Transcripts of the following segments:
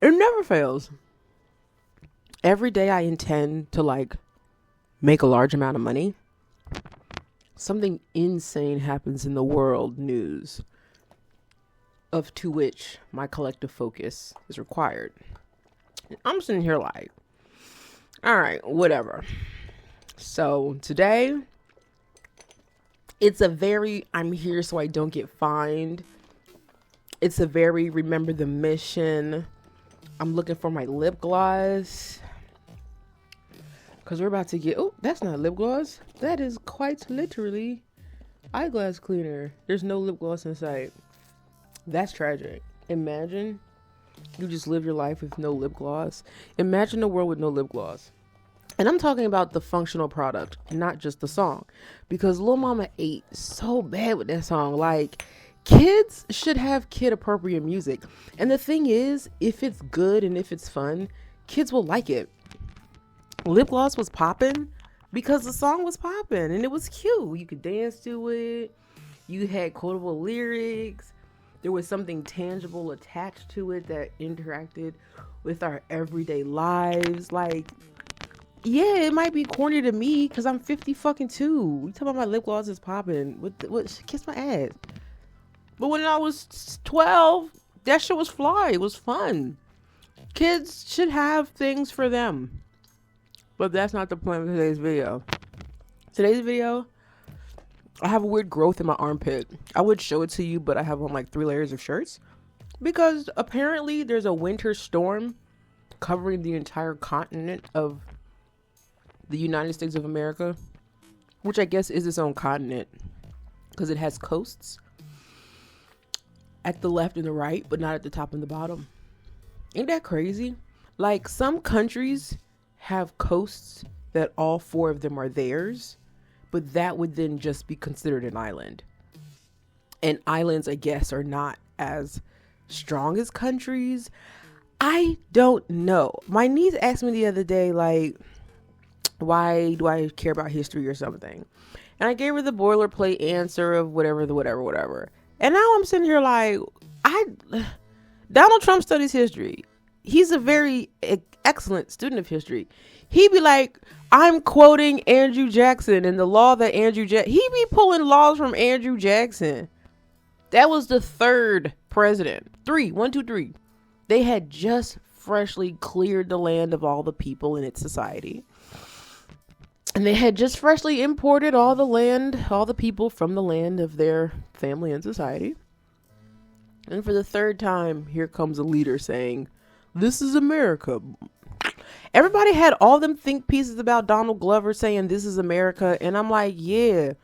It never fails. Every day I intend to like make a large amount of money. Something insane happens in the world news of to which my collective focus is required. I'm sitting here like, all right, whatever. So today, it's a very I'm here so I don't get fined. It's a very remember the mission. I'm looking for my lip gloss because we're about to get. Oh, that's not lip gloss. That is quite literally eyeglass cleaner. There's no lip gloss in sight. That's tragic. Imagine you just live your life with no lip gloss. Imagine a world with no lip gloss. And I'm talking about the functional product, not just the song. Because Lil Mama ate so bad with that song. Like, kids should have kid appropriate music. And the thing is, if it's good and if it's fun, kids will like it. Lip gloss was popping because the song was popping and it was cute. You could dance to it. You had quotable lyrics. There was something tangible attached to it that interacted with our everyday lives. Like, yeah, it might be corny to me because I'm 50 fucking 2. You talking about my lip gloss is popping. What? Kiss my ass. But when I was 12, that shit was fly. It was fun. Kids should have things for them. But that's not the point of today's video. Today's video, I have a weird growth in my armpit. I would show it to you, but I have on like 3 layers of shirts. Because apparently there's a winter storm covering the entire continent of the United States of America, which I guess is its own continent because it has coasts at the left and the right, but not at the top and the bottom. Ain't that crazy? Like, some countries have coasts that all 4 of them are theirs, but that would then just be considered an island. And islands, I guess, are not as strong as countries. I don't know. My niece asked me the other day, like, why do I care about history or something? And I gave her the boilerplate answer of whatever. And now I'm sitting here like, Donald Trump studies history. He's a very excellent student of history. He'd be like, I'm quoting Andrew Jackson and the law that he be pulling laws from Andrew Jackson. That was the 3rd president. 3, 1, 2, 3. They had just freshly cleared the land of all the people in its society. And they had just freshly imported all the people from the land of their family and society. And for the 3rd time, here comes a leader saying, this is America. Everybody had all them think pieces about Donald Glover saying this is America. And I'm like, yeah,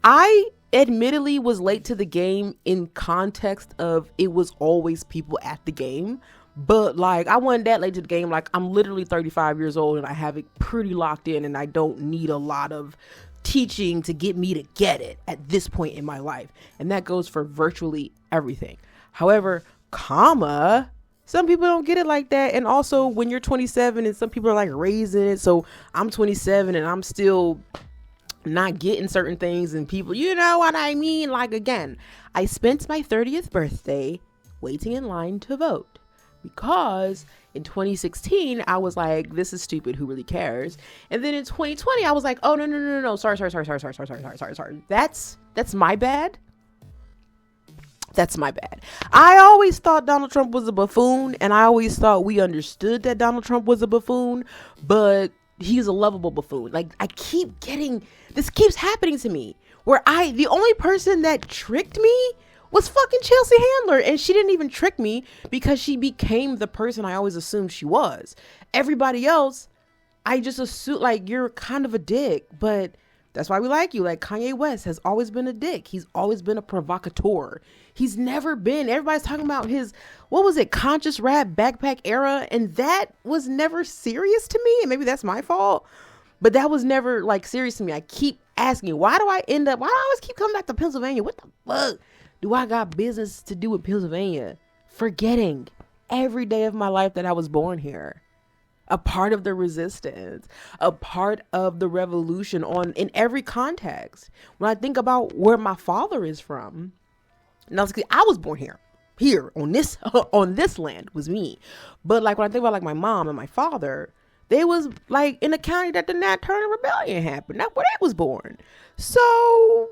I admittedly was late to the game in context of it was always people at the game. But like, I wasn't that late to the game. Like, I'm literally 35 years old and I have it pretty locked in and I don't need a lot of teaching to get me to get it at this point in my life. And that goes for virtually everything. However, some people don't get it like that. And also when you're 27 and some people are like raising it. So I'm 27 and I'm still not getting certain things and people, you know what I mean? Like, again, I spent my 30th birthday waiting in line to vote. Because in 2016, I was like, this is stupid. Who really cares? And then in 2020, I was like, oh, no. Sorry. That's my bad. That's my bad. I always thought Donald Trump was a buffoon. And I always thought we understood that Donald Trump was a buffoon. But he's a lovable buffoon. Like, this keeps happening to me. Where the only person that tricked me was fucking Chelsea Handler. And she didn't even trick me because she became the person I always assumed she was. Everybody else, I just assume, like, you're kind of a dick. But that's why we like you. Like, Kanye West has always been a dick. He's always been a provocateur. He's never been. Everybody's talking about his, conscious rap backpack era. And that was never serious to me. And maybe that's my fault. But that was never, like, serious to me. I keep asking, why do I always keep coming back to Pennsylvania? What the fuck do I got business to do with Pennsylvania? Forgetting every day of my life that I was born here. A part of the resistance, a part of the revolution in every context. When I think about where my father is from, and I was born here. here on this on this land was me. But like when I think about like my mom and my father, they was like in the county that the Nat Turner Rebellion happened. That's where they was born. So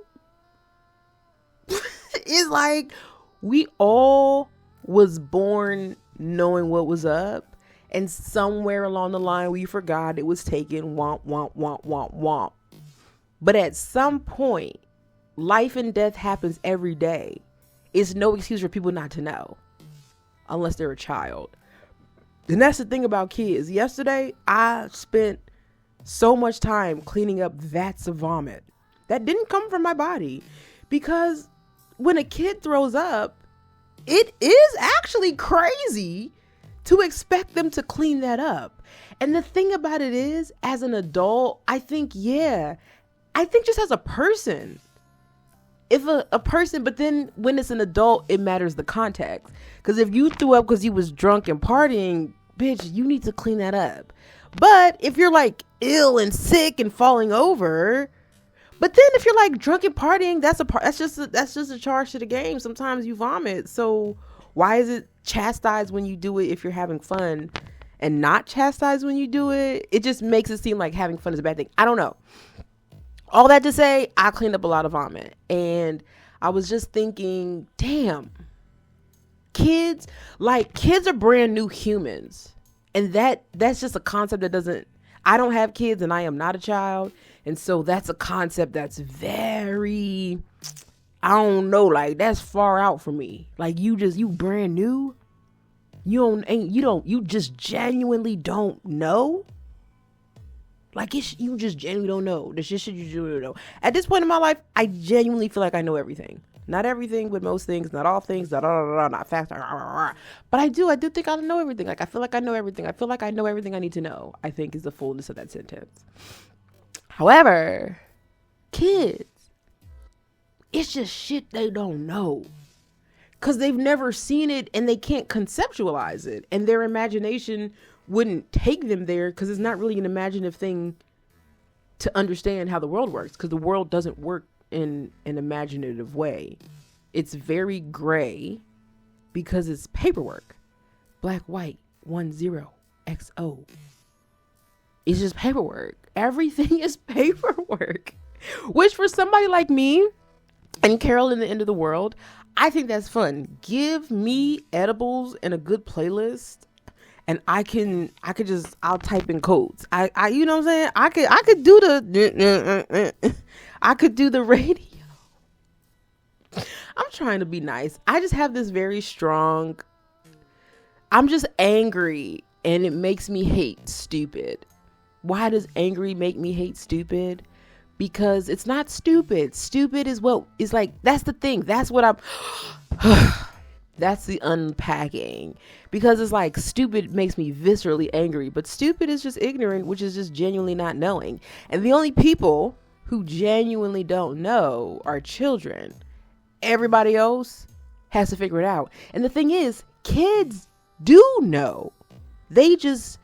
it's like we all was born knowing what was up, and somewhere along the line we forgot it was taken. Womp womp womp womp womp. But at some point, life and death happens every day. It's no excuse for people not to know, unless they're a child. And that's the thing about kids. Yesterday, I spent so much time cleaning up vats of vomit that didn't come from my body, because when a kid throws up, it is actually crazy to expect them to clean that up. And the thing about it is, as an adult, I think just as a person, if a person, but then when it's an adult, it matters the context. Because if you threw up because you was drunk and partying, bitch, you need to clean that up. But if you're like ill and sick and falling over, but then if you're like drunk and partying, that's just a charge to the game. Sometimes you vomit. So why is it chastised when you do it if you're having fun, and not chastised when you do it? It just makes it seem like having fun is a bad thing. I don't know. All that to say, I cleaned up a lot of vomit, and I was just thinking, damn, kids are brand new humans. And that's just a concept that doesn't, I don't have kids and I am not a child. And so that's a concept that's very, I don't know, like that's far out for me. Like you brand new. You just genuinely don't know. Like you just genuinely don't know. There's just shit you genuinely don't know. At this point in my life, I genuinely feel like I know everything. Not everything, but most things. Not all things. Not facts. But I do think I know everything. Like I feel like I know everything. I feel like I know everything I need to know, I think is the fullness of that sentence. However, kids, it's just shit they don't know. Because they've never seen it and they can't conceptualize it. And their imagination wouldn't take them there, because it's not really an imaginative thing to understand how the world works, because the world doesn't work in an imaginative way. It's very gray because it's paperwork. Black, white, 10XO. It's just paperwork. Everything is paperwork. Which for somebody like me and Carol in the end of the world, I think that's fun. Give me edibles and a good playlist, and I'll type in codes. I you know what I'm saying? I could do the radio. I'm trying to be nice. I just have this very strong, I'm just angry, and it makes me hate stupid. Why does angry make me hate stupid? Because it's not stupid. Stupid is what is like, that's the thing. That's what I'm that's the unpacking, because it's like stupid makes me viscerally angry, but stupid is just ignorant, which is just genuinely not knowing. And the only people who genuinely don't know are children. Everybody else has to figure it out. And the thing is, kids do know. They just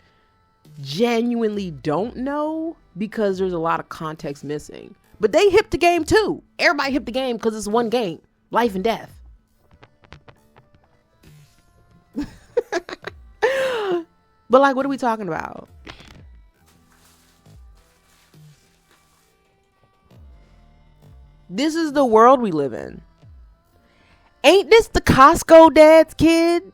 genuinely don't know because there's a lot of context missing. But they hip the game too. Everybody hip the game because it's one game. Life and death. But like, what are we talking about? This is the world we live in. Ain't this the Costco dad's kid?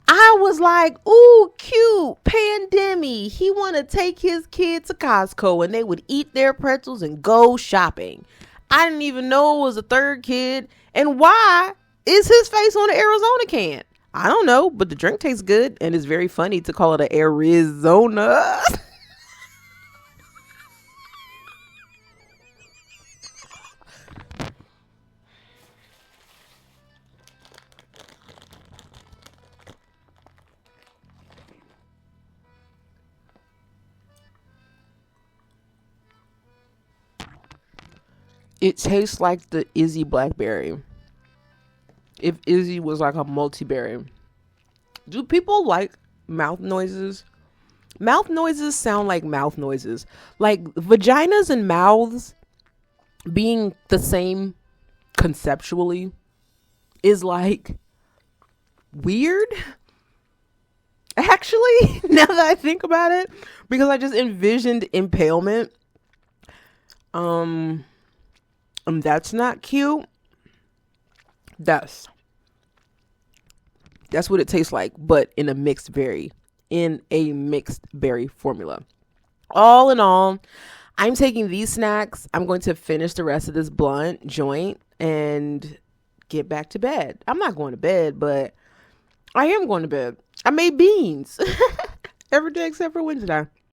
I was like, ooh, cute, pandemic. He want to take his kid to Costco and they would eat their pretzels and go shopping. I didn't even know it was a third kid. And why is his face on the Arizona can? I don't know, but the drink tastes good, and it's very funny to call it an Arizona. It tastes like the Izzy blackberry. If Izzy was like a multi-berry. Do people like mouth noises? Mouth noises sound like mouth noises. Like vaginas and mouths being the same conceptually is like weird, actually, now that I think about it, because I just envisioned impalement. And that's not cute. That's what it tastes like, but in a mixed berry formula. All in all, I'm taking these snacks. I'm going to finish the rest of this blunt joint and get back to bed. I'm not going to bed, but I am going to bed. I made beans every day except for Wednesday.